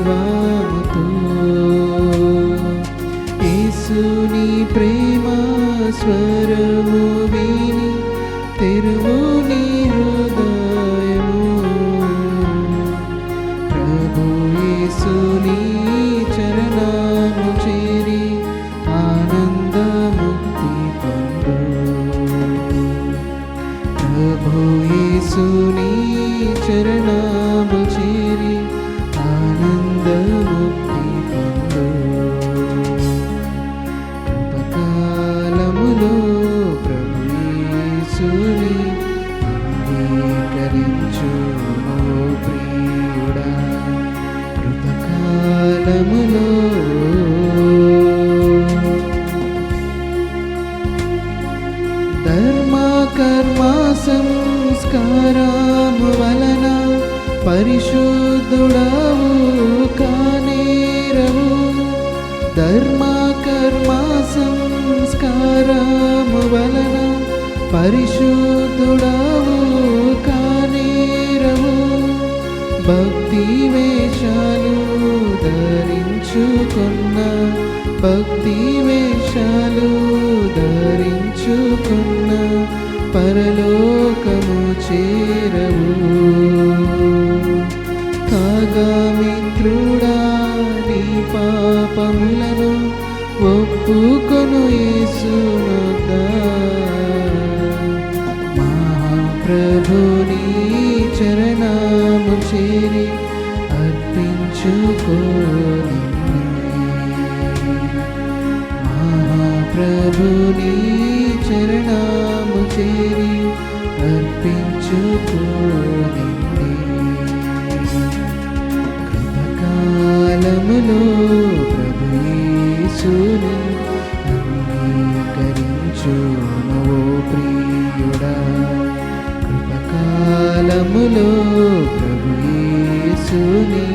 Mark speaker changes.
Speaker 1: గర్వముతో యేసుని ప్రేమ స్వరము విని తెరువు నీ హృదయము. ప్రభు యేసుని చరణము చేరి ఆనందముక్తి పొందు. ప్రభు యేసుని చరణము చేరి ఆనందముక్తి పొందు. కృపకాలములో ప్రభు యేసుని అంగీకరించు ప్రియుడా. కృపకాలములో ధర్మ కర్మ సంస్కారము వలన పరిశుద్ధుడవు కానేరవు. ధర్మ కర్మ సంస్కారము వలన పరిశుద్ధుడవు కానేరవు. భక్తి వేషాలు ధరించుకున్న భక్తి వేషాలు ధరించుకున్న పరలోకము చేరవు. కాగా మిత్రుడా నీ పాపములను ఒప్పుకొను యేసునొద్ద. మహాప్రభుని చరణము చేరి అర్పించుకో నిన్నే. మహాప్రభుని చరణము చేరి అర్పించుకో నిన్నే. కృపకాలములో ప్రభు యేసుని అంగీకరించుము ప్రియుడా. కృపకాలములో ప్రభు యేసుని